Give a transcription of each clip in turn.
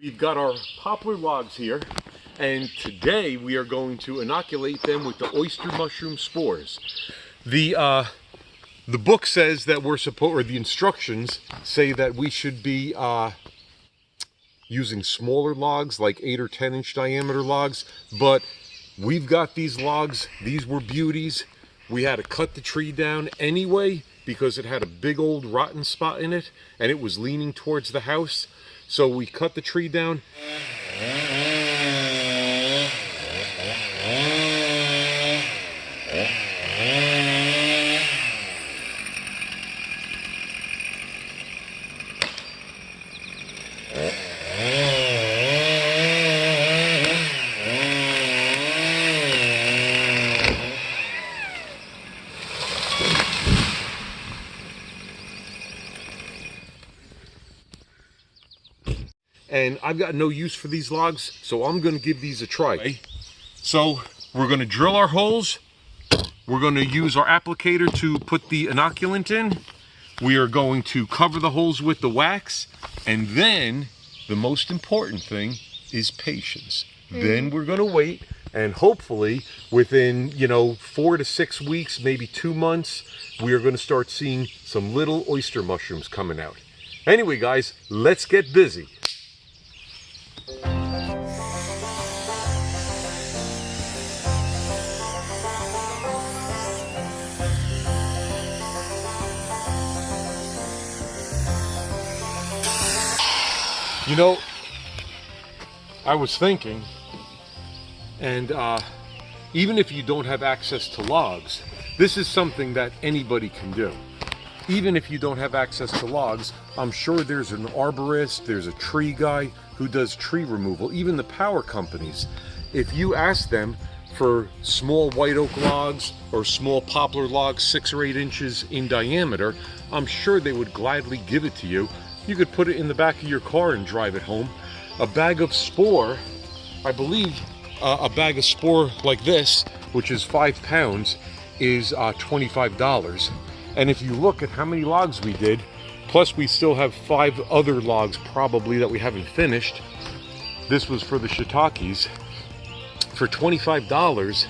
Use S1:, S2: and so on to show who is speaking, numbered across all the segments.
S1: We've got our poplar logs here, and today we are going to inoculate them with the oyster mushroom spores. The book says that we're supposed, or the instructions say that we should be using smaller logs, like 8 or 10 inch diameter logs, but we've got these logs. These were beauties. We had to cut the tree down anyway because it had a big old rotten spot in it and it was leaning towards the house. So we cut the tree down. And I've got no use for these logs, so I'm going to give these a try. So we're going to drill our holes. We're going to use our applicator to put the inoculant in. We are going to cover the holes with the wax. And then the most important thing is patience. Then we're going to wait, and hopefully within, 4 to 6 weeks, maybe 2 months, we are going to start seeing some little oyster mushrooms coming out. Anyway, guys, let's get busy. I was thinking, and even if you don't have access to logs, this is something that anybody can do. Even if you don't have access to logs, I'm sure there's an arborist, there's a tree guy who does tree removal, even the power companies. If you ask them for small white oak logs or small poplar logs 6 or 8 inches in diameter, I'm sure they would gladly give it to you. You could put it in the back of your car and drive it home. A bag of spore, I believe a bag of spore like this, which is 5 pounds, is $25. And if you look at how many logs we did, plus we still have 5 other logs probably that we haven't finished. This was for the shiitakes. For $25,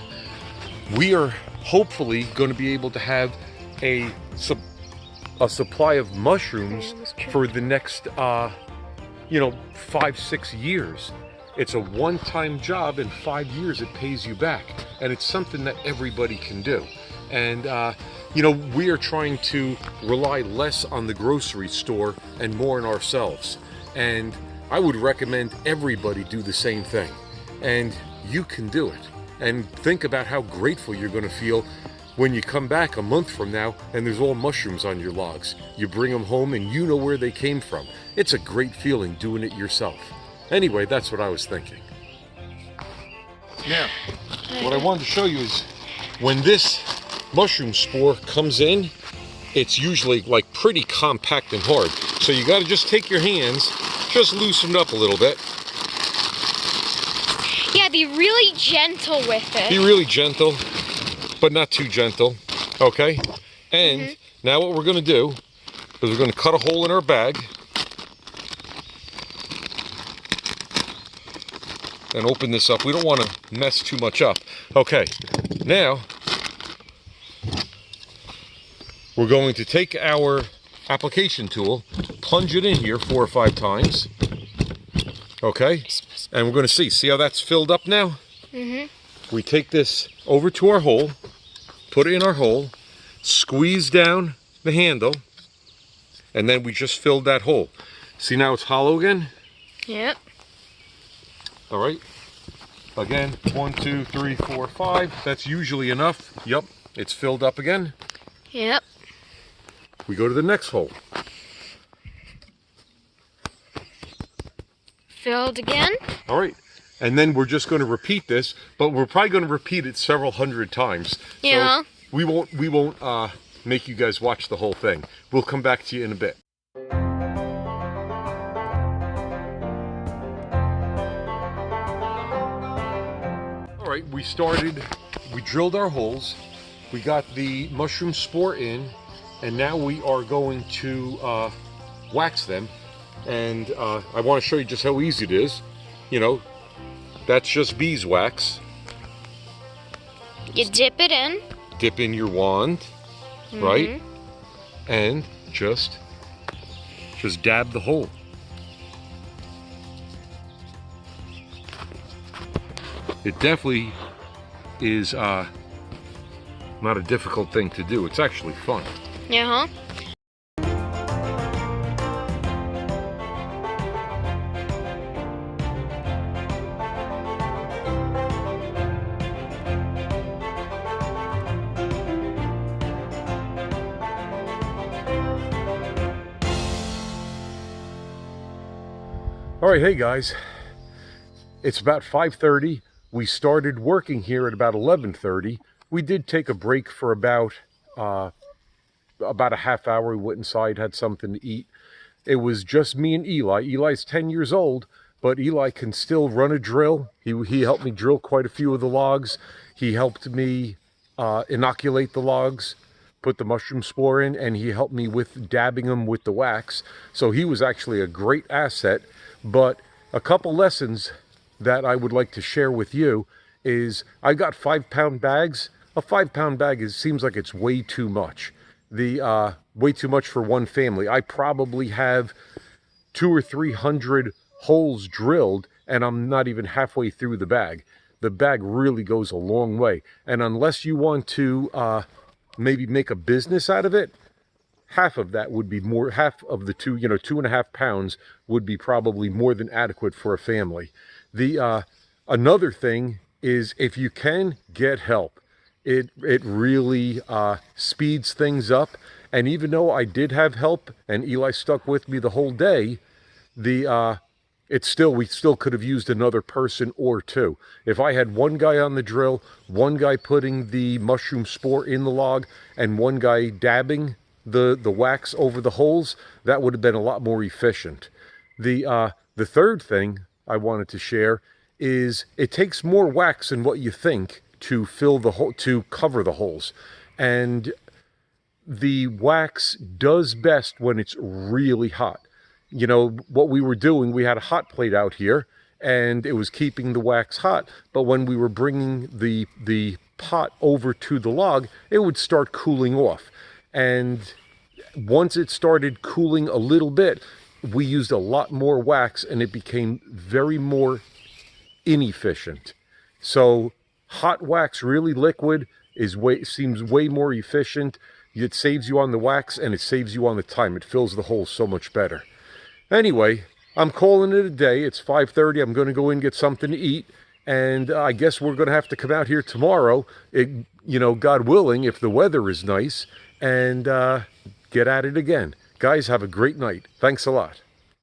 S1: we are hopefully going to be able to have a supply of mushrooms for the next 5-6 years. It's a one-time job. In 5 years it pays you back, and it's something that everybody can do. And we are trying to rely less on the grocery store and more on ourselves, and I would recommend everybody do the same thing, and you can do it. And think about how grateful you're going to feel when you come back a month from now and there's all mushrooms on your logs. You bring them home and you know where they came from. It's a great feeling doing it yourself. Anyway, that's what I was thinking. Now, what I wanted to show you is when this mushroom spore comes in, it's usually like pretty compact and hard. So you got to just take your hands, just loosen it up a little bit.
S2: Yeah, be really gentle with it.
S1: Be really gentle, but not too gentle, okay? And now what we're going to do is we're going to cut a hole in our bag and open this up. We don't want to mess too much up. Okay, now we're going to take our application tool, plunge it in here 4 or 5 times, okay? And we're going to see how that's filled up now? We take this over to our hole, put it in our hole, squeeze down the handle, and then we just filled that hole. See, now it's hollow again?
S2: Yep.
S1: All right. Again, 1, 2, 3, 4, 5. That's usually enough. Yep, it's filled up again.
S2: Yep.
S1: We go to the next hole.
S2: Filled again.
S1: All right. And then we're just going to repeat this, but we're probably going to repeat it several hundred times.
S2: Yeah.
S1: So we won't make you guys watch the whole thing. We'll come back to you in a bit. All right, we drilled our holes. We got the mushroom spore in, and now we are going to wax them. And I want to show you just how easy it is. You know, that's just beeswax.
S2: You dip it in.
S1: Dip in your wand, right? And just dab the hole. It definitely is not a difficult thing to do. It's actually fun.
S2: Yeah, huh?
S1: All right, hey guys, it's about 5:30. We started working here at about 11:30. We did take a break for about a half hour. We went inside, had something to eat. It was just me and Eli. Eli's 10 years old, but Eli can still run a drill. He helped me drill quite a few of the logs. He helped me inoculate the logs, put the mushroom spore in, and he helped me with dabbing them with the wax. So he was actually a great asset. But a couple lessons that I would like to share with you is I got 5-pound bags. A 5-pound bag seems like it's way too much. Way too much for one family. I probably have 200 or 300 holes drilled, and I'm not even halfway through the bag. The bag really goes a long way. And unless you want to maybe make a business out of it, half of that would be more, half of the 2.5 pounds would be probably more than adequate for a family. Another thing is, if you can get help, it really speeds things up. And even though I did have help and Eli stuck with me the whole day, we still could have used another person or two. If I had one guy on the drill, one guy putting the mushroom spore in the log, and one guy dabbing the wax over the holes, that would have been a lot more efficient. The third thing I wanted to share is it takes more wax than what you think to fill the hole, to cover the holes. And the wax does best when it's really hot. You know, what we were doing, we had a hot plate out here and it was keeping the wax hot. But when we were bringing the pot over to the log, it would start cooling off. And once it started cooling a little bit, we used a lot more wax and it became very more inefficient. So hot wax, really liquid, seems way more efficient. It saves you on the wax and it saves you on the time. It fills the hole so much better. Anyway, I'm calling it a day. It's 5:30. I'm going to go in and get something to eat. And I guess we're going to have to come out here tomorrow, God willing, if the weather is nice, and get at it again. Guys, have a great night. Thanks a lot.